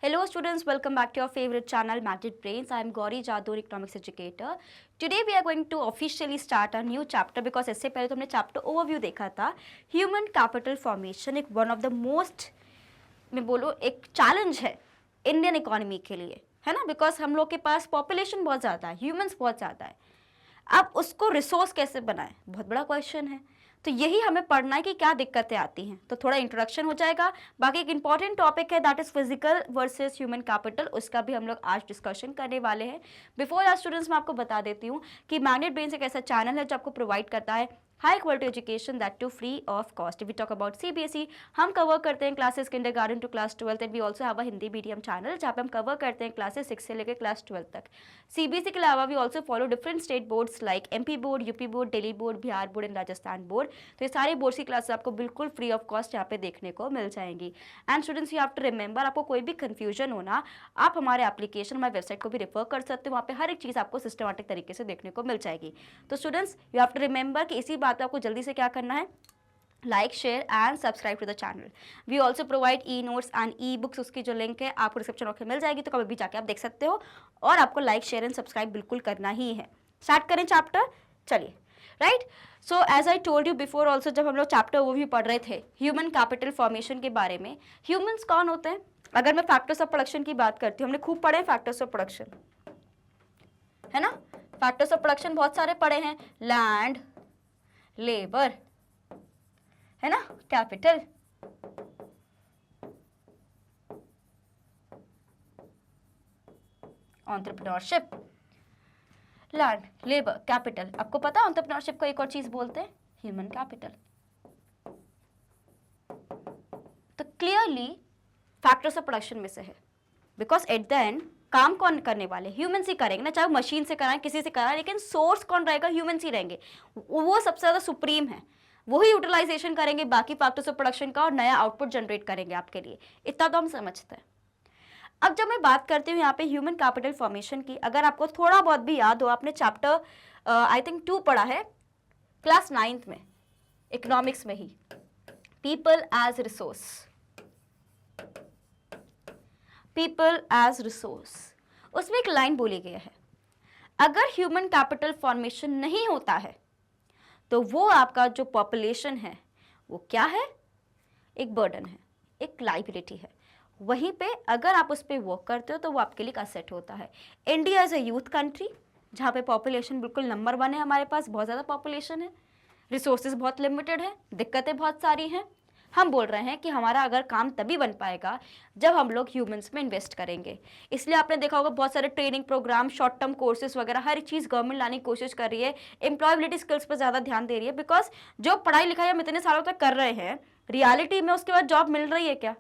Hello students, welcome back to your favorite channel Magnet Brains. I am Gauri Jador, economics educator. Today we are going to officially start a new chapter because इससे पहले तो हमने chapter overview देखा था. Human capital formation एक one of the most मैं बोलूँ एक challenge है Indian economy के लिए, है ना? Because हम लोग के पास population बहुत ज़्यादा है, humans बहुत ज़्यादा है. अब उसको रिसोर्स कैसे बनाएं, बहुत बड़ा क्वेश्चन है. तो यही हमें पढ़ना है कि क्या दिक्कतें आती हैं. तो थोड़ा इंट्रोडक्शन हो जाएगा. बाकी एक इंपॉर्टेंट टॉपिक है that is physical versus human capital, उसका भी हम लोग आज डिस्कशन करने वाले हैं. बिफोर आज स्टूडेंट्स मैं आपको बता देती हूँ कि मैग्नेट ब्रेन्स एक ऐसा चैनल है जो आपको प्रोवाइड करता है high quality education that too free of cost. We talk about CBSE, हम कवर करते हैं classes kindergarten to class 12 and we also have a Hindi medium channel जहाँ पे हम कवर करते हैं क्लासेस 6 से लेकर क्लास 12 तक. सीबीएसई के अलावा we also follow different state boards like MP board, UP board, Delhi board, Bihar board and Rajasthan board. तो ये सारे बोर्ड्स की क्लासेस आपको बिल्कुल फ्री ऑफ कॉस्ट यहाँ पे देखने को मिल जाएंगी. And students you have to remember, आपको कोई भी कंफ्यूजन होना आप हमारे एप्लीकेशन हमारे वेबसाइट को भी रेफर कर सकते हो. वहाँ पे हर एक चीज़ आपको सिस्टमैटिक तरीके से देखने को मिल जाएगी. तो students you have to remember कि इसी बात आपको जल्दी से क्या करना है, like share and subscribe to the channel. We also provide e notes and e books, उसकी जो लिंक है आपको डिस्क्रिप्शन बॉक्स में मिल जाएगी, तो कभी भी जाके आप देख सकते हो. और आपको लाइक शेयर एंड सब्सक्राइब बिल्कुल करना ही है. स्टार्ट करें चैप्टर, चलिए. Right, so as I told you before also, जब हम लोग चैप्टर वो भी पढ़ रहे थे ह्यूमन कैपिटल फॉर्मेशन के बारे में. ह्यूमन्स कौन होते हैं? अगर मैं फैक्टर्स ऑफ प्रोडक्शन की बात करती हूँ, हमने खूब पढ़े हैं फैक्टर्स ऑफ प्रोडक्शन, है ना. फैक्टर्स ऑफ प्रोडक्शन बहुत सारे पढ़े हैं, लैंड, लेबर, है ना, capital, entrepreneurship, land, labour, capital. आपको पता है एंटरप्रेन्योरशिप को एक और चीज बोलते हैं, ह्यूमन कैपिटल. तो क्लियरली फैक्टर्स ऑफ प्रोडक्शन में से है, बिकॉज एट द एंड काम कौन करने वाले, ह्यूमन्स ही करेंगे ना. चाहे मशीन से कराएं, किसी से कराएं, लेकिन सोर्स कौन रहेगा, ह्यूमन्स ही रहेंगे. वो सबसे ज्यादा सुप्रीम है, वही यूटिलाइजेशन करेंगे बाकी फैक्टर्स ऑफ प्रोडक्शन का और नया आउटपुट जनरेट करेंगे आपके लिए. इतना तो हम समझते हैं. अब जब मैं बात करती हूँ यहाँ पे ह्यूमन कैपिटल फॉर्मेशन की, अगर आपको थोड़ा बहुत भी याद हो, आपने चैप्टर आई थिंक 2 पढ़ा है क्लास 9th में, इकोनॉमिक्स में ही, people as resource. People as resource, उसमें एक लाइन बोली गई है, अगर ह्यूमन कैपिटल फॉर्मेशन नहीं होता है तो वो आपका जो पॉपुलेशन है वो क्या है, एक बर्डन है, एक लाइबिलिटी है. वहीं पे अगर आप उस पर वर्क करते हो तो वो आपके लिए एक असेट होता है. India is a youth country जहाँ पे पॉपुलेशन बिल्कुल नंबर 1 है, हमारे पास बहुत ज़्यादा पॉपुलेशन है, रिसोर्सेज बहुत लिमिटेड है, दिक्कतें बहुत सारी हैं. हम बोल रहे हैं कि हमारा अगर काम तभी बन पाएगा जब हम लोग ह्यूमंस में इन्वेस्ट करेंगे. इसलिए आपने देखा होगा बहुत सारे training program, short term courses वगैरह, हर चीज़ गवर्नमेंट लाने की कोशिश कर रही है. एम्प्लॉयबिलिटी स्किल्स पर ज़्यादा ध्यान दे रही है, बिकॉज जो पढ़ाई लिखाई हम इतने सालों तक कर रहे हैं, रियलिटी में उसके बाद जॉब मिल रही है क्या?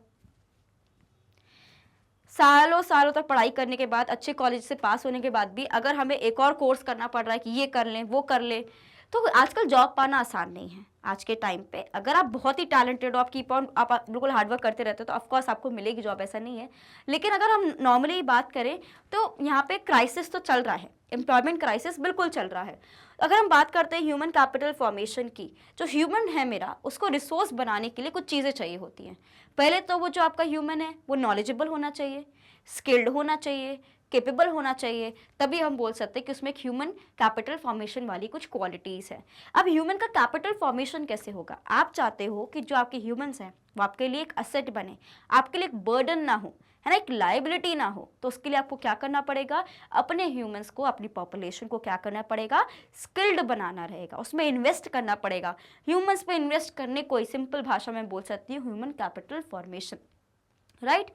सालों सालों तक पढ़ाई करने के बाद, अच्छे कॉलेज से पास होने के बाद भी अगर हमें एक और कोर्स करना पड़ रहा है कि ये कर लें वो कर लें, तो आजकल जॉब पाना आसान नहीं है. आज के टाइम पे अगर आप बहुत ही टैलेंटेड हो, आप कीप ऑन, आप बिल्कुल हार्डवर्क करते रहते हो, तो ऑफकोर्स आपको मिलेगी जॉब, ऐसा नहीं है. लेकिन अगर हम नॉर्मली बात करें तो यहाँ पे क्राइसिस तो चल रहा है, एम्प्लॉयमेंट क्राइसिस बिल्कुल चल रहा है. अगर हम बात करते हैं ह्यूमन कैपिटल फॉर्मेशन की, जो ह्यूमन है मेरा, उसको रिसोर्स बनाने के लिए कुछ चीज़ें चाहिए होती हैं. पहले तो वो जो आपका ह्यूमन है वो नॉलेजेबल होना चाहिए, स्किल्ड होना चाहिए, केपेबल होना चाहिए, तभी हम बोल सकते हैं कि उसमें एक ह्यूमन कैपिटल फॉर्मेशन वाली कुछ क्वालिटीज़ है. अब ह्यूमन का कैपिटल फॉर्मेशन कैसे होगा? आप चाहते हो कि जो आपके ह्यूमंस हैं वो आपके लिए एक असेट बने, आपके लिए एक बर्डन ना हो, है ना, एक लाइबिलिटी ना हो. तो उसके लिए आपको क्या करना पड़ेगा, अपने ह्यूमंस को, अपनी पॉपुलेशन को क्या करना पड़ेगा, स्किल्ड बनाना रहेगा, उसमें इन्वेस्ट करना पड़ेगा. ह्यूमंस पे इन्वेस्ट करने को सिंपल भाषा में बोल सकती हूँ human capital formation. Right,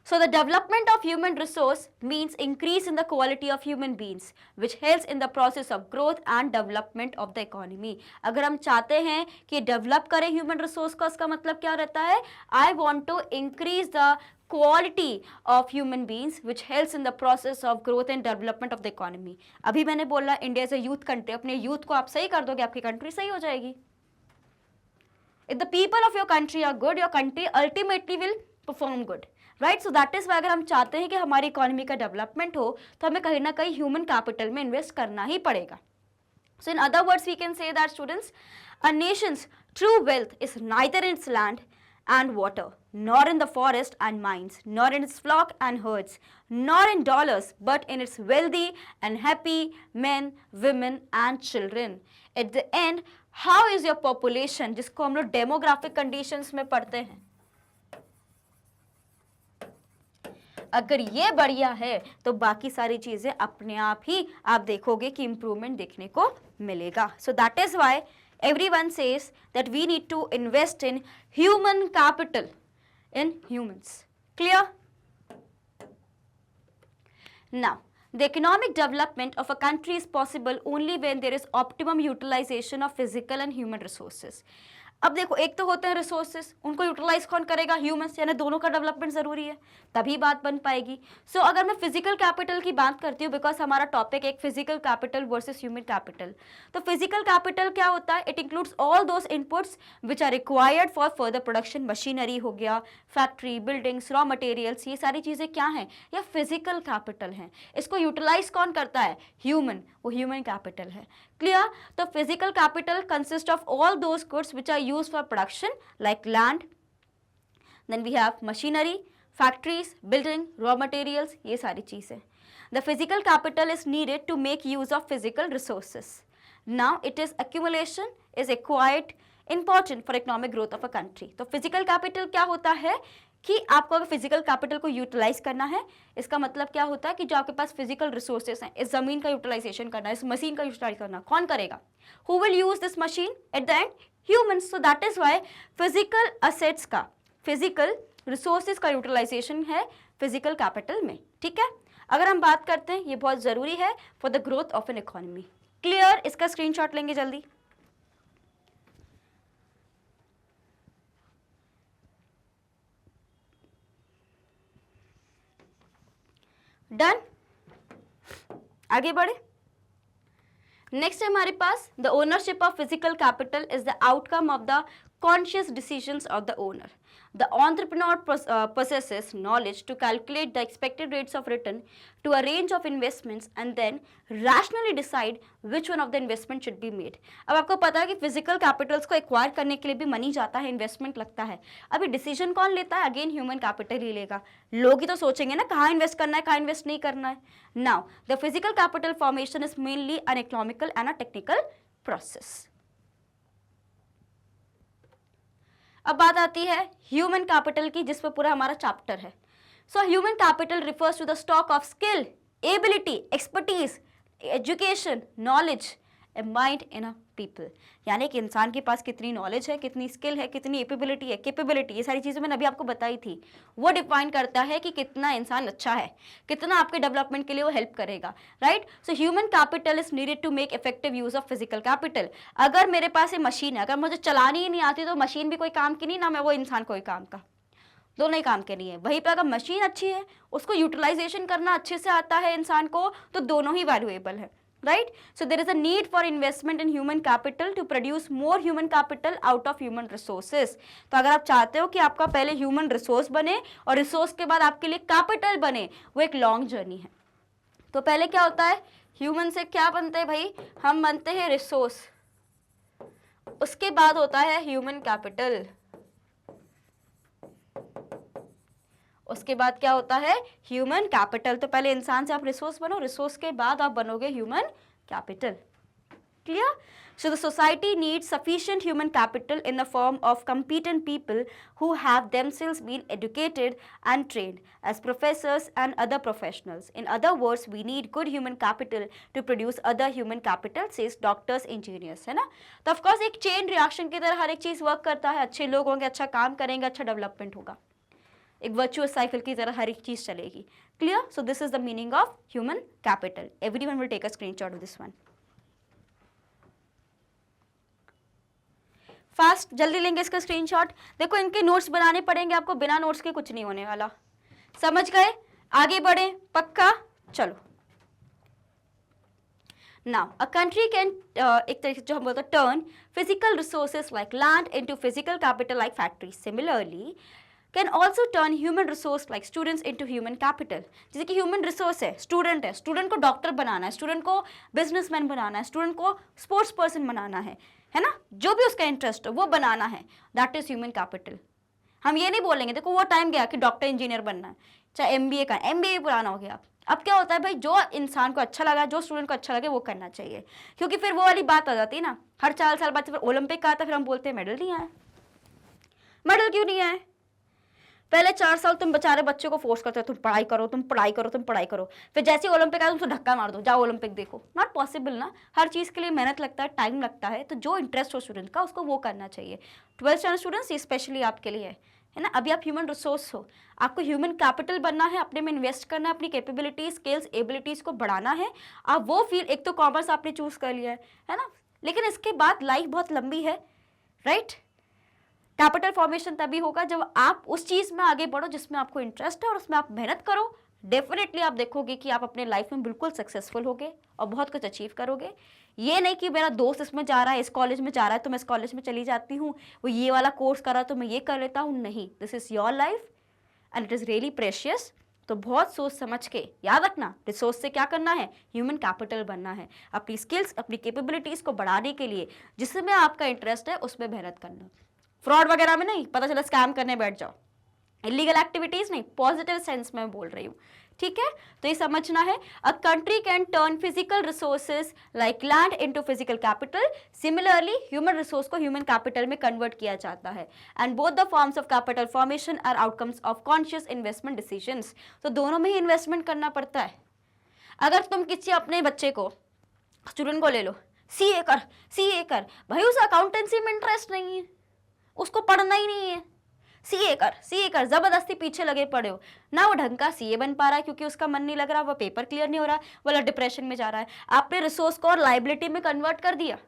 so the development of human resource means increase in the quality of human beings, which helps in the process of growth and development of the economy. अगर हम चाहते हैं कि डेवलप करें human resource का, उसका मतलब क्या रहता है, I want to increase the quality of human beings which helps in the process of growth and development of the economy. अभी मैंने बोला India is a youth country, अपने यूथ को आप सही कर दोगे, आपकी कंट्री सही हो जाएगी. If the people of your country are good, your country ultimately will perform good. Right, so that is why अगर हम चाहते हैं कि हमारी इकोनॉमी का डेवलपमेंट हो तो हमें कहीं ना कहीं ह्यूमन कैपिटल में इन्वेस्ट करना ही पड़ेगा. So in other words we can say that students, a nation's true wealth is neither in its land and water, nor in the forest and mines, nor in its flock and herds, nor in dollars, but in its wealthy and happy men, women and children. At the end, how is your population, जिसको हम लोग demographic conditions में पढ़ते हैं, अगर ये बढ़िया है तो बाकी सारी चीजें अपने आप ही आप देखोगे कि इंप्रूवमेंट देखने को मिलेगा. सो that is why everyone says that we need to invest in human capital in humans. Clear? Now, the economic development of a country is possible only when there is optimum utilization of physical and human resources. अब देखो, एक तो होते हैं resources, उनको utilise कौन करेगा? Humans, यानी दोनों का डेवलपमेंट जरूरी है, तभी बात बन पाएगी. सो अगर मैं फिजिकल कैपिटल की बात करती हूँ, बिकॉज हमारा टॉपिक एक physical capital versus human capital, तो फिजिकल कैपिटल क्या होता है? It includes all those inputs which are required for further production. Machinery हो गया, फैक्ट्री, बिल्डिंग्स, रॉ मटेरियल्स, ये सारी चीजें क्या हैं? या फिजिकल कैपिटल हैं. इसको यूटिलाइज कौन करता है? ह्यूमन, वो ह्यूमन कैपिटल है. क्लियर? तो physical capital consist of all those goods which are used for production like land, then we have machinery, factories, building, raw materials, ये सारी चीजें. The physical capital is needed to make use of physical resources. Now it is accumulation is acquired important for economic growth of a country. तो physical capital क्या होता है कि आपको अगर फिजिकल कैपिटल को यूटिलाइज करना है, इसका मतलब क्या होता है कि जो आपके पास फिजिकल रिसोर्सेस हैं, इस जमीन का यूटिलाइजेशन करना, इस मशीन का यूटिलाइज करना, कौन करेगा? Who will use this machine at the end? Humans. So that is why physical assets का, फिजिकल रिसोर्सेज का यूटिलाइजेशन है फिजिकल कैपिटल में. ठीक है, अगर हम बात करते हैं, ये बहुत जरूरी है for the growth of an economy. Clear? इसका स्क्रीनशॉट लेंगे जल्दी. डन? आगे बढ़े. नेक्स्ट है हमारे पास the ownership of physical capital is the outcome of the conscious decisions of the owner. The entrepreneur possesses knowledge to calculate the expected rates of return to a range of investments and then rationally decide which one of the investment should be made. अब आपको पता है कि physical Capitals को acquire करने के लिए भी मनी जाता है, इन्वेस्टमेंट लगता है. अभी डिसीजन कौन लेता है? अगेन ह्यूमन कैपिटल ही लेगा. लोग ही तो सोचेंगे ना कहाँ इन्वेस्ट करना है, कहाँ इन्वेस्ट नहीं करना है. Now the physical capital formation is mainly N economical and a technical process. अब बात आती है ह्यूमन कैपिटल की, जिस पर पूरा हमारा चैप्टर है. So human capital refers to the stock of skill, ability, expertise, education, knowledge, a mind in a people. यानी कि इंसान के पास कितनी नॉलेज है, कितनी स्किल है, कितनी एबिलिटी है, कैपेबिलिटी, ये सारी चीज़ें मैंने अभी आपको बताई थी. वो डिफाइन करता है कि कितना इंसान अच्छा है, कितना आपके डेवलपमेंट के लिए वो हेल्प करेगा. Right? So human capital is needed to make effective use of physical capital. अगर मेरे पास ये मशीन है, अगर मुझे चलानी ही नहीं आती तो मशीन भी कोई काम की नहीं, ना मैं वो इंसान कोई काम का, दोनों ही काम के नहीं है. वहीं पर अगर मशीन अच्छी है, उसको यूटिलाइजेशन करना अच्छे से आता है इंसान को, तो दोनों ही वैल्यूएबल है. Right? So there is a need for investment in human capital to produce more human capital out of human resources. तो अगर आप चाहते हो कि आपका पहले human resource बने और resource के बाद आपके लिए capital बने, वो एक long journey है. तो पहले क्या होता है? human से क्या बनते हैं भाई? हम बनते हैं resource. उसके बाद होता है human capital. उसके बाद क्या होता है? Human capital. तो पहले इंसान से आप रिसोर्स बनो, रिसोर्स के बाद आप बनोगे human capital. Clear? So the society needs sufficient human capital in the form of competent people who have themselves been educated and trained as professors and other professionals. In other words, we need good human capital to produce other human capital, says doctors, engineers. है ना? तो of course एक chain reaction की तरह हर एक चीज work करता है. अच्छे लोग होंगे, अच्छा काम करेंगे, अच्छा डेवलपमेंट होगा. एक वर्चुअस साइकिल की तरह हर एक चीज चलेगी. Clear? So this is the meaning of human capital. Everyone will take a screenshot of this one. Fast, जल्दी लेंगे इसका स्क्रीनशॉट. देखो इनके नोट्स बनाने पड़ेंगे आपको, बिना नोट्स के कुछ नहीं होने वाला. समझ गए? आगे बढ़े पक्का? चलो. Now, a country can एक तरीके से जो हम बोलते हैं turn physical resources like land into physical capital like factories. Similarly, can also turn human resource like students into human capital. जैसे कि human resource है, student है, student को डॉक्टर बनाना है, student को businessman बनाना है, student को sports person बनाना है ना? जो भी उसका इंटरेस्ट हो वो बनाना है, that is human capital. हम ये नहीं बोलेंगे देखो वो टाइम गया कि डॉक्टर इंजीनियर बनना है, चाहे एमबीए का, एमबीए पुराना हो गया। अब क्या होता है भाई, जो इंसान को अच्छा लगा, जो स्टूडेंट को अच्छा लगे वो करना चाहिए, क्योंकि फिर वो वाली बात आ जाती है ना, हर 4 साल बाद फिर ओलंपिक का आता है, फिर हम बोलते हैं मेडल नहीं आया। मेडल क्यों नहीं आए? पहले 4 साल तुम बेचारे बच्चों को फोर्स करते हो, तुम पढ़ाई करो, तुम पढ़ाई करो, तुम पढ़ाई करो, फिर जैसे ही ओलंपिक आया तुम धक्का मार दो, जाओ ओलंपिक देखो। नॉट पॉसिबल ना, हर चीज़ के लिए मेहनत लगता है, टाइम लगता है, तो जो इंटरेस्ट हो स्टूडेंट का उसको वो करना चाहिए। 12th स्टैंडर्ड स्टूडेंट्स स्पेशली आपके लिए है ना। अभी आप ह्यूमन रिसोर्स हो, आपको ह्यूमन कैपिटल बनना है, अपने में इन्वेस्ट करना है, अपनी कैपेबिलिटीज, स्किल्स, एबिलिटीज को बढ़ाना है। आप वो फील्ड, एक तो कॉमर्स आपने चूज कर लिया है ना, लेकिन इसके बाद लाइफ बहुत लंबी है, राइट। कैपिटल फॉर्मेशन तभी होगा जब आप उस चीज में आगे बढ़ो जिसमें आपको इंटरेस्ट है और उसमें आप मेहनत करो। डेफिनेटली आप देखोगे कि आप अपने लाइफ में बिल्कुल सक्सेसफुल होगे और बहुत कुछ अचीव करोगे। ये नहीं कि मेरा दोस्त इसमें जा रहा है, इस कॉलेज में जा रहा है तो मैं इस कॉलेज में चली जाती हूँ, वो ये वाला कोर्स कर रहा है तो मैं ये कर लेता हूँ। नहीं, this is your life and it is really precious. तो बहुत सोच समझ के याद रखना, रिसोर्स से क्या करना है, ह्यूमन कैपिटल बनना है, अपनी स्किल्स, अपनी कैपेबिलिटीज को बढ़ाने के लिए जिसमें आपका इंटरेस्ट है उसमें मेहनत करना। फ्रॉड वगैरह में नहीं, पता चला स्कैम करने बैठ जाओ, इलीगल एक्टिविटीज नहीं, पॉजिटिव सेंस में बोल रही हूँ, ठीक है। तो ये समझना है, a country can turn physical resources like land into physical capital, similarly human resource को ह्यूमन कैपिटल में कन्वर्ट किया जाता है, and both the forms of capital formation are outcomes of conscious investment decisions. तो दोनों में ही इन्वेस्टमेंट करना पड़ता है। अगर तुम किसी अपने बच्चे को, स्टूडेंट को ले लो, सीए कर, सीए कर, भाई उसे अकाउंटेंसी में इंटरेस्ट नहीं है, उसको पढ़ना ही नहीं है, सीए कर, सीए कर, जबरदस्ती पीछे लगे पड़े हो ना, वो ढंग का सीए बन पा रहा है क्योंकि उसका मन नहीं लग रहा, वो पेपर क्लियर नहीं हो रहा, वाला डिप्रेशन में जा रहा है। आपने रिसोर्स को और लाइबिलिटी में कन्वर्ट कर दिया,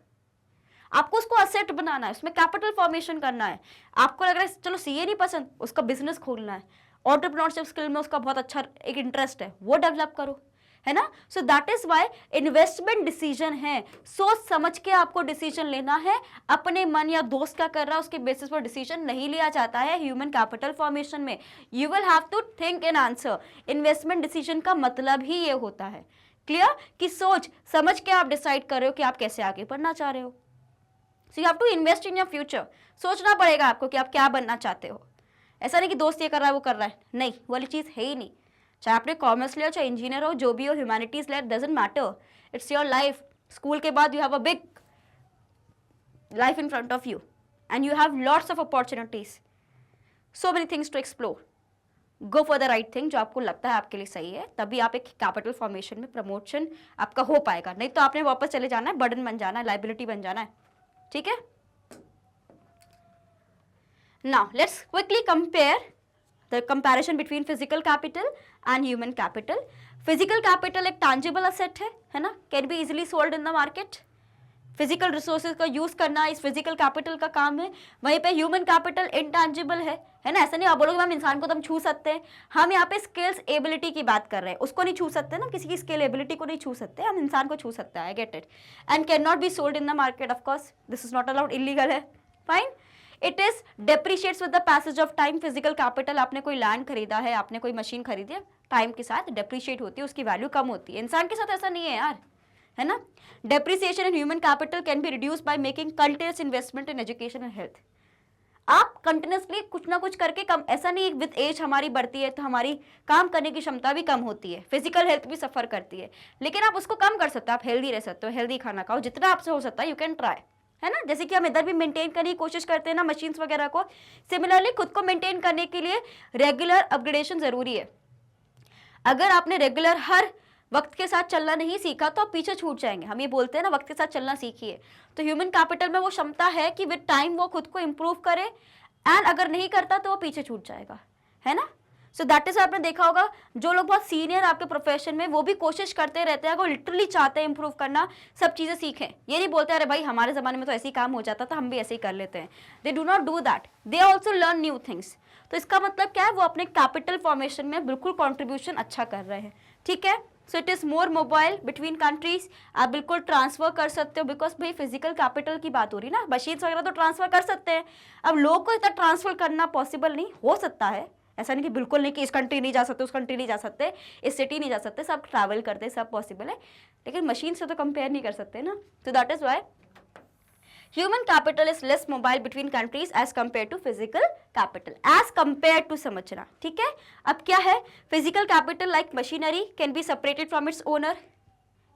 आपको उसको असेट बनाना है, उसमें कैपिटल फॉर्मेशन करना है। आपको लग रहा है चलो सीए नहीं पसंद, उसका बिजनेस खोलना है, एंटरप्रेन्योरशिप स्किल में उसका बहुत अच्छा एक इंटरेस्ट है, वो डेवलप करो, है ना। So that is why investment decision है, सोच समझ के आपको डिसीजन लेना है। अपने मन या दोस्त क्या कर रहा है उसके बेसिस पर डिसीजन नहीं लिया जाता है ह्यूमन कैपिटल फॉर्मेशन में। You will have to think an answer. Investment decision का मतलब ही ये होता है, क्लियर, कि सोच समझ के आप डिसाइड कर रहे हो कि आप कैसे आगे बढ़ना चाह रहे हो। So you have to invest in your future. सोचना पड़ेगा आपको कि आप क्या बनना चाहते हो। ऐसा नहीं कि दोस्त ये कर रहा है वो कर रहा है, नहीं, वो वाली चीज़ है ही नहीं। चाहे आपने कॉमर्स लिया, चाहे इंजीनियर हो, जो भी हो, ह्यूमैनिटीज लिया, doesn't matter, it's your life. School के बाद you have a big life in front of you and you have lots of opportunities, so many things to explore. Go for the right thing, जो आपको लगता है आपके लिए सही है, तभी आप एक कैपिटल फॉर्मेशन में प्रमोशन आपका हो पाएगा। नहीं तो आपने वापस चले जाना है, बर्डन बन जाना है, लाइबिलिटी बन जाना है, ठीक है। Now let's quickly compare the comparison between physical capital and human capital. Physical capital एक tangible asset है ना, can be easily sold in the market. Physical resources का यूज करना इस फिजिकल कैपिटल का काम है। वहीं पे ह्यूमन कैपिटल इंटैंजिबल है ना। ऐसा नहीं आप बोलोगे मैम इंसान को तो हम छू सकते हैं, हम यहाँ पे स्किल्स एबिलिटी की बात कर रहे हैं, उसको नहीं छू सकते ना, किसी की स्किल एबिलिटी को नहीं छू सकते, हम इंसान को छू सकते हैं। I get it, and can not be sold in the market, of course this is not allowed, illegal है, fine. It is depreciates with the passage of time. Physical capital, आपने कोई लैंड खरीदा है, आपने कोई मशीन खरीदी है, time के साथ डेप्रिशिएट होती है, उसकी वैल्यू कम होती है। इंसान के साथ ऐसा नहीं है यार, है ना। Depreciation in human capital can be reduce by making continuous investment in education and health. आप कंटिन्यूसली कुछ ना कुछ करके कम, ऐसा नहीं विद एज हमारी बढ़ती है तो हमारी काम करने की क्षमता भी कम होती है, फिजिकल हेल्थ भी सफर करती है, लेकिन आप उसको कम कर सकते हो, आप हेल्दी रह सकते हो, हेल्दी खाना खाओ, जितना आपसे हो सकता है यू कैन ट्राई, है ना। जैसे कि हम इधर भी मेंटेन करने की कोशिश करते हैं ना मशीन्स वगैरह को, सिमिलरली खुद को मेंटेन करने के लिए रेगुलर अपग्रेडेशन जरूरी है। अगर आपने रेगुलर हर वक्त के साथ चलना नहीं सीखा तो आप पीछे छूट जाएंगे। हम ये बोलते हैं ना वक्त के साथ चलना सीखिए, तो ह्यूमन कैपिटल में वो क्षमता है कि विद टाइम वो खुद को इम्प्रूव करे, एंड अगर नहीं करता तो वो पीछे छूट जाएगा, है ना। सो दैट इज, आपने देखा होगा जो लोग बहुत सीनियर आपके प्रोफेशन में, वो भी कोशिश करते रहते हैं, वो लिटरली चाहते हैं इंप्रूव करना, सब चीज़ें सीखें। ये नहीं बोलते अरे भाई हमारे ज़माने में तो ऐसे ही काम हो जाता था, हम भी ऐसे ही कर लेते हैं। They do not do that, they also learn new things. तो इसका मतलब क्या है, वो अपने कैपिटल फॉर्मेशन में बिल्कुल कॉन्ट्रीब्यूशन अच्छा कर रहे हैं, ठीक है। So it is more mobile between countries, आप बिल्कुल ट्रांसफर कर सकते हो, बिकॉज भाई फिजिकल कैपिटल की बात हो रही है ना, मशीन्स वगैरह तो ट्रांसफर कर सकते हैं, अब लोग को इतना ट्रांसफर करना पॉसिबल नहीं हो सकता है। ऐसा नहीं कि बिल्कुल नहीं कि इस कंट्री नहीं जा सकते, उस कंट्री नहीं जा सकते, इस सिटी नहीं जा सकते, सब ट्रैवल करते, सब पॉसिबल है, लेकिन मशीन से तो कंपेयर नहीं कर सकते ना। तो that is why human capital is less mobile between countries as compare to physical capital, as compare to समझना, ठीक है। अब क्या है, physical capital like machinery can be separated from its owner,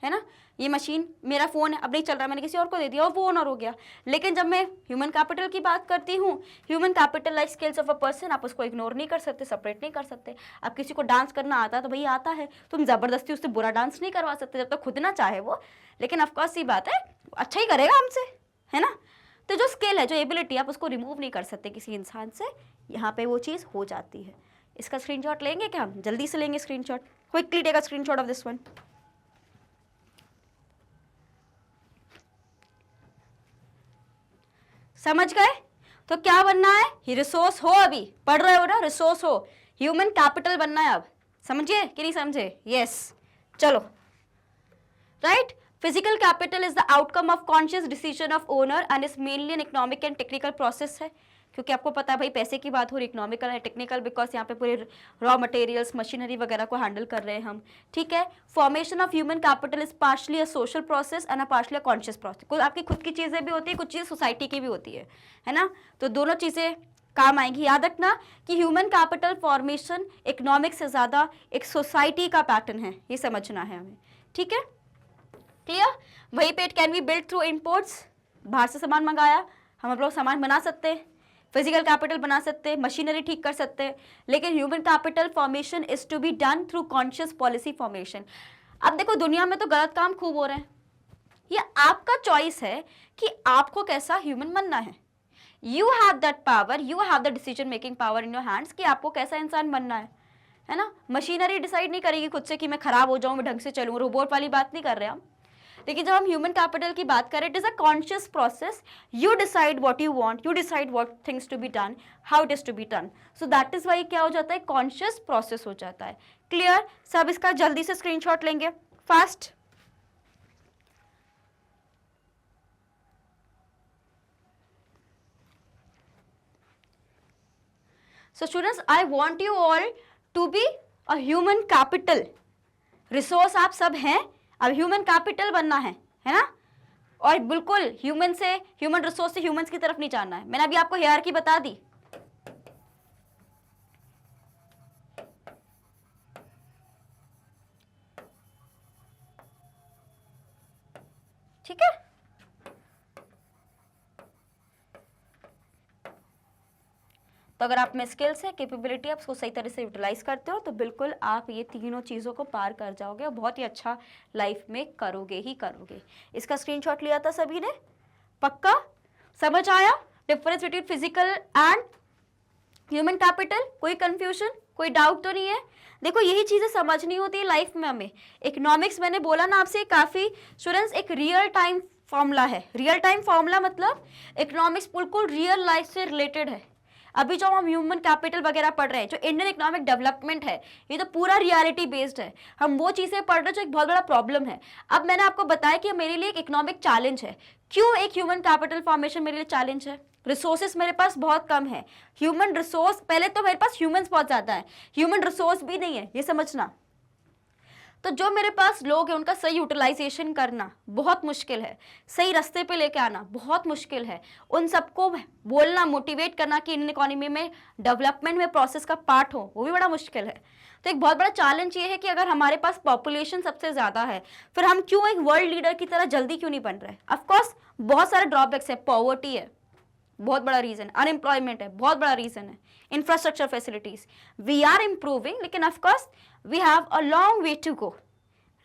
है ना। ये मशीन, मेरा फोन है, अब नहीं चल रहा, मैंने किसी और को दे दिया और वो ओनर हो गया। लेकिन जब मैं ह्यूमन कैपिटल की बात करती हूँ, human capital like skills of a person, आप उसको इग्नोर नहीं कर सकते, सेपरेट नहीं कर सकते। अब किसी को डांस करना आता है तो भाई आता है, तुम जबरदस्ती उससे बुरा डांस नहीं करवा सकते जब तक खुद ना चाहे वो। लेकिन ऑफकोर्स ये बात है, अच्छा ही करेगा हमसे, है ना। तो जो स्किल है, जो एबिलिटी, आप उसको रिमूव नहीं कर सकते किसी इंसान से, यहाँ पे वो चीज़ हो जाती है। इसका स्क्रीनशॉट लेंगे क्या हम? जल्दी से लेंगे screenshot, quickly take a screenshot of this one. समझ गए? तो क्या बनना है? रिसोर्स हो, अभी पढ़ रहे हो ना, रिसोर्स हो, ह्यूमन कैपिटल बनना है। अब समझिए कि नहीं समझे? यस, चलो। Right, physical capital is the outcome of conscious decision of owner and is mainly an economic and technical process है, क्योंकि आपको पता है भाई पैसे की बात हो रही, इकोनॉमिकल है, टेक्निकल बिकॉज यहाँ पे पूरे रॉ मटेरियल्स, मशीनरी वगैरह को हैंडल कर रहे हैं हम, ठीक है। Formation of human capital is partially a social process and a partially a conscious process. कुछ आपकी खुद की चीज़ें भी होती है, कुछ चीज़ सोसाइटी की भी होती है ना। तो दोनों चीज़ें काम आएंगी। याद रखना कि ह्यूमन कैपिटल फॉर्मेशन इकोनॉमिक से ज़्यादा एक सोसाइटी का पैटर्न है, ये समझना है हमें, ठीक है। क्लियर? वही पे it can be build through imports, बाहर से सामान मंगाया, हम लोग सामान बना सकते हैं, फिजिकल कैपिटल बना सकते हैं, मशीनरी ठीक कर सकते हैं। लेकिन human capital formation is to be done through conscious policy formation. अब देखो दुनिया में तो गलत काम खूब हो रहे हैं, ये आपका चॉइस है कि आपको कैसा ह्यूमन बनना है। You have that power, you have the decision making power in your hands कि आपको कैसा इंसान बनना है ना। मशीनरी डिसाइड नहीं करेगी खुद से कि मैं खराब हो जाऊं, मैं ढंग से चलूं, रोबोट वाली बात नहीं कर रहे हम। लेकिन जब हम ह्यूमन कैपिटल की बात करें, it is a conscious process, you decide what you want, you decide what things to be done, how it is to be done. So that is why क्या हो जाता है, कॉन्शियस प्रोसेस हो जाता है। क्लियर? सब इसका जल्दी से स्क्रीनशॉट लेंगे, fast. So students, I want you all to be a human capital. Resource आप सब हैं, अब ह्यूमन कैपिटल बनना है ना। और बिल्कुल ह्यूमन से, ह्यूमन रिसोर्स से ह्यूमंस की तरफ नहीं जाना है। मैंने अभी आपको हायरार्की बता दी, ठीक है। तो अगर आप में स्किल्स है, कैपेबिलिटी, आप उसको सही तरह से यूटिलाइज करते हो तो बिल्कुल आप ये तीनों चीज़ों को पार कर जाओगे और बहुत ही अच्छा लाइफ में करोगे ही करोगे। इसका स्क्रीनशॉट लिया था सभी ने? पक्का समझ आया difference between physical and human capital? कोई कंफ्यूजन, कोई डाउट तो नहीं है? देखो यही चीज़ें समझनी होती है लाइफ में हमें। इकोनॉमिक्स मैंने बोला ना आपसे, काफ़ी स्टूडेंट्स एक रियल टाइम फॉर्मूला है। रियल टाइम फॉर्मूला मतलब इकोनॉमिक्स बिल्कुल रियल लाइफ से रिलेटेड है। अभी जो हम ह्यूमन कैपिटल वगैरह पढ़ रहे हैं, जो इंडियन इकोनॉमिक डेवलपमेंट है, ये तो पूरा रियलिटी बेस्ड है। हम वो चीज़ें पढ़ रहे हैं जो एक बहुत बड़ा प्रॉब्लम है। अब मैंने आपको बताया कि मेरे लिए एक इकोनॉमिक चैलेंज है। क्यों एक ह्यूमन कैपिटल फॉर्मेशन मेरे लिए चैलेंज है? रिसोर्सेस मेरे पास बहुत कम है। ह्यूमन रिसोर्स, पहले तो मेरे पास ह्यूमंस बहुत ज़्यादा है, ह्यूमन रिसोर्स भी नहीं है, ये समझना। तो जो मेरे पास लोग हैं उनका सही यूटिलाइजेशन करना बहुत मुश्किल है, सही रास्ते पे लेके आना बहुत मुश्किल है, उन सबको बोलना, मोटिवेट करना कि इंडियन इकोनॉमी में डेवलपमेंट में प्रोसेस का पार्ट हो, वो भी बड़ा मुश्किल है। तो एक बहुत बड़ा चैलेंज ये है कि अगर हमारे पास पॉपुलेशन सबसे ज़्यादा है, फिर हम क्यों एक वर्ल्ड लीडर की तरह जल्दी क्यों नहीं बन रहे? ऑफकोर्स बहुत सारे ड्रॉबैक्स है, पॉवर्टी है बहुत बड़ा रीज़न, अनएम्प्लॉयमेंट है बहुत बड़ा रीज़न है, infrastructure facilities, we are improving, लेकिन of course we have a long way to go,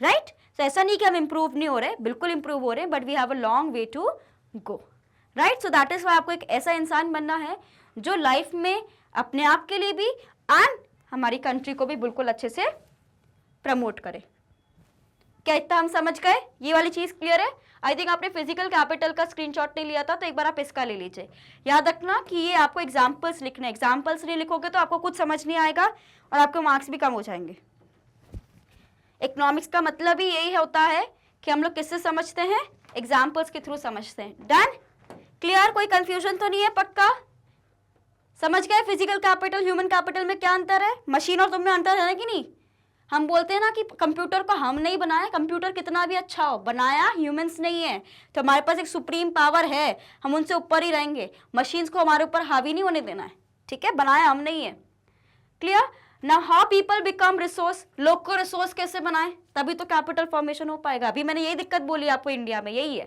right. तो ऐसा नहीं कि हम इम्प्रूव नहीं हो रहे, बिल्कुल इम्प्रूव हो रहे हैं, but we have a long way to go, right. So that is why आपको एक ऐसा इंसान बनना है जो लाइफ में अपने आप के लिए भी एंड हमारी कंट्री को भी बिल्कुल अच्छे से प्रमोट करे। क्या इतना हम समझ गए? ये वाली चीज़ क्लियर है? आई थिंक आपने फिजिकल कैपिटल का स्क्रीनशॉट नहीं लिया था, तो एक बार आप इसका ले लीजिए। याद रखना कि ये आपको एग्जाम्पल्स लिखना है, एग्जाम्पल्स नहीं लिखोगे तो आपको कुछ समझ नहीं आएगा और आपके मार्क्स भी कम हो जाएंगे। इकोनॉमिक्स का मतलब ही यही होता है कि हम लोग किससे समझते हैं? एग्जाम्पल्स के थ्रू समझते हैं। डन? क्लियर? कोई कंफ्यूजन तो नहीं है? पक्का समझ गए फिजिकल कैपिटल ह्यूमन कैपिटल में क्या अंतर है? मशीन और तुम में अंतर है कि नहीं? हम बोलते हैं ना कि कंप्यूटर को हम नहीं बनाया, कंप्यूटर कितना भी अच्छा हो, बनाया ह्यूमंस नहीं है। तो हमारे पास एक सुप्रीम पावर है, हम उनसे ऊपर ही रहेंगे, मशीन्स को हमारे ऊपर हावी नहीं होने देना है, ठीक है, बनाया हम नहीं है। Clear? Now how people become resource, लोग को रिसोर्स कैसे बनाए, तभी तो कैपिटल फॉर्मेशन हो पाएगा। अभी मैंने यही दिक्कत बोली आपको, इंडिया में यही है।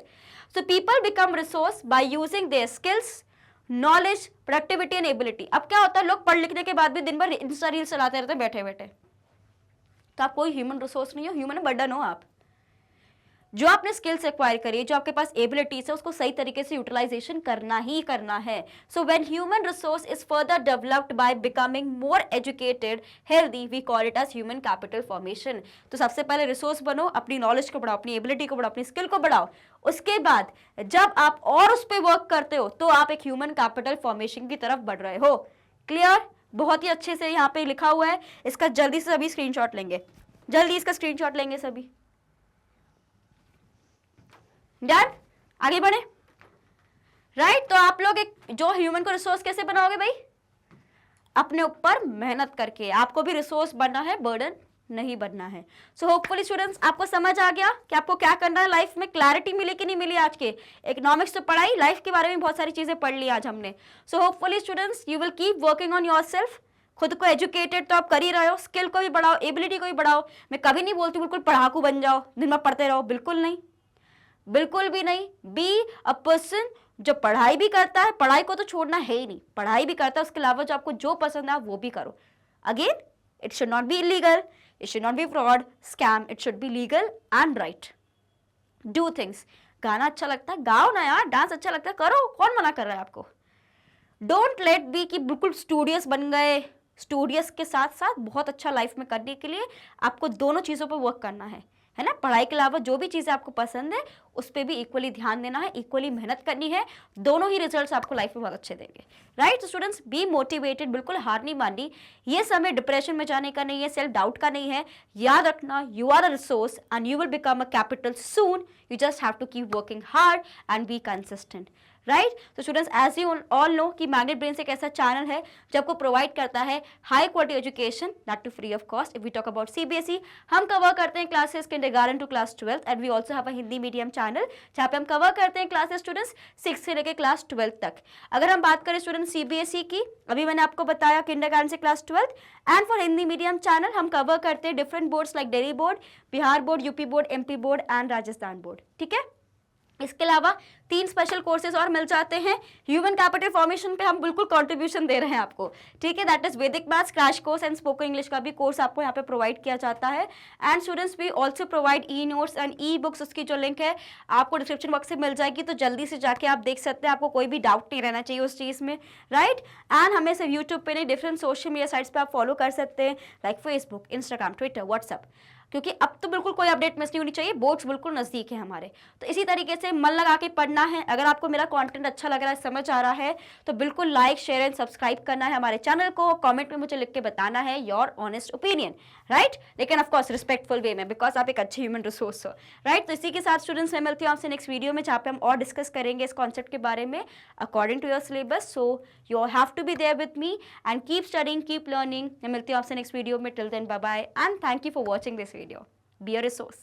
So people become resource by using their skills, knowledge, productivity and ability. अब क्या होता है, लोग पढ़ लिखने के बाद भी दिन भर इंस्टा रील चलाते रहते हैं बैठे बैठे, तो आप कोई ह्यूमन रिसोर्स नहीं हो, ह्यूमन बर्डन हो आप। जो आपने स्किल्स एक्वायर करी है, जो आपके पास एबिलिटीज है, उसको सही तरीके से यूटिलाइजेशन करना ही करना है। So when human resource is further developed by becoming more educated, healthy, we call it as human capital formation. तो सबसे पहले रिसोर्स बनो, अपनी नॉलेज को बढ़ाओ, अपनी एबिलिटी को बढ़ाओ, अपनी स्किल को बढ़ाओ। उसके बाद जब आप और उस पर वर्क करते हो तो आप एक ह्यूमन कैपिटल फॉर्मेशन की तरफ बढ़ रहे हो। क्लियर? बहुत ही अच्छे से यहाँ पे लिखा हुआ है, इसका जल्दी से सभी स्क्रीनशॉट लेंगे, जल्दी इसका स्क्रीनशॉट लेंगे सभी। डन? आगे बढ़े। राइट? तो आप लोग एक जो ह्यूमन को रिसोर्स कैसे बनाओगे भाई? अपने ऊपर मेहनत करके। आपको भी रिसोर्स बनना है, बर्डन नहीं बनना है। सो होपफुली स्टूडेंट्स आपको समझ आ गया कि आपको क्या करना है लाइफ में। क्लैरिटी मिली कि नहीं मिली? आज के इकोनॉमिक्स तो पढ़ाई, लाइफ के बारे में बहुत सारी चीजें पढ़ ली आज हमने। So hopefully students you will keep working on yourself. खुद को एजुकेटेड तो आप कर ही रहे हो, स्किल को भी बढ़ाओ, एबिलिटी को भी बढ़ाओ। मैं कभी नहीं बोलती बिल्कुल पढ़ाकू बन जाओ, दिन भर पढ़ते रहो, बिल्कुल नहीं, बिल्कुल भी नहीं। बी अ पर्सन जो पढ़ाई भी करता है, पढ़ाई को तो छोड़ना है ही नहीं, पढ़ाई भी करता है, उसके अलावा जो आपको जो पसंद है वो भी करो। Again it should not be illegal, it should not be fraud, scam, it should be legal and right. Do things. गाना अच्छा लगता है गाओ ना यार, डांस अच्छा लगता है करो, कौन मना कर रहा है आपको। डोंट लेट बी कि बिल्कुल स्टूडियस बन गए। स्टूडियस के साथ साथ बहुत अच्छा लाइफ में करने के लिए आपको दोनों चीजों पर वर्क करना है ना। पढ़ाई के अलावा जो भी चीजें आपको पसंद है उस पर भी इक्वली ध्यान देना है, इक्वली मेहनत करनी है। दोनों ही रिजल्ट्स आपको लाइफ में बहुत अच्छे देंगे। राइट? स्टूडेंट्स बी मोटिवेटेड, बिल्कुल हार नहीं माननी। ये समय डिप्रेशन में जाने का नहीं है, सेल्फ डाउट का नहीं है। याद रखना, you are a resource and you will become a capital soon. You just have to keep working hard and be consistent. Right? तो students as you all know कि मैग्नेट ब्रेन्स एक ऐसा channel है जो आपको प्रोवाइड करता है high quality education, that too free of cost. If we talk about CBSE, हम कवर करते हैं classes kindergarten to class 12th and we also have a Hindi medium channel जहाँ पे हम कवर करते हैं क्लासेस स्टूडेंट्स 6 से लेकर क्लास 12th तक। अगर हम बात करें स्टूडेंट्स सीबीएसई की, अभी मैंने आपको बताया किंडरगार्टन से class 12th, and for Hindi medium channel हम कवर करते हैं different boards like Delhi board, Bihar board, UP board, MP board and Rajasthan board. ठीक है? इसके अलावा 3 स्पेशल कोर्सेज और मिल जाते हैं। ह्यूमन कैपिटल फॉर्मेशन पे हम बिल्कुल कंट्रीब्यूशन दे रहे हैं आपको, ठीक है, दैट इज वैदिक maths crash course and spoken English का भी कोर्स आपको यहाँ पे प्रोवाइड किया जाता है। एंड स्टूडेंट्स भी also provide e notes and e books, उसकी जो लिंक है आपको डिस्क्रिप्शन बॉक्स से मिल जाएगी, तो जल्दी से जाके आप देख सकते हैं, आपको कोई भी डाउट नहीं रहना चाहिए उस चीज़ में। राइट? एंड हमें सिर्फ यूट्यूब पे नहीं, डिफरेंट सोशल मीडिया साइट्स पे आप फॉलो कर सकते हैं like Facebook, Instagram, Twitter, WhatsApp, क्योंकि अब तो बिल्कुल कोई अपडेट मिस नहीं होनी चाहिए, बोर्ड्स बिल्कुल नज़दीक है हमारे। तो इसी तरीके से मन लगा के पढ़ना है। अगर आपको मेरा कंटेंट अच्छा लग रहा है, समझ आ रहा है, तो बिल्कुल लाइक, शेयर एंड सब्सक्राइब करना है हमारे चैनल को। कमेंट में मुझे लिख के बताना है योर ऑनेस्ट ओपिनियन। राइट? लेकिन ऑफकोर्स रिस्पेक्टफुल वे में, बिकॉज आप एक अच्छे ह्यूमन रिसोर्स हो। राइट? तो इसी के साथ स्टूडेंट्स मैं मिलती हूँ आपसे नेक्स्ट वीडियो में, जहाँ पे हम और डिस्कस करेंगे इस कॉन्सेप्ट के बारे में according to your syllabus. So you have to be there with me and keep studying, keep learning. मैं मिलती हूँ आपसे नेक्स्ट वीडियो में। Till then bye bye and thank you for watching this video. Be a resource.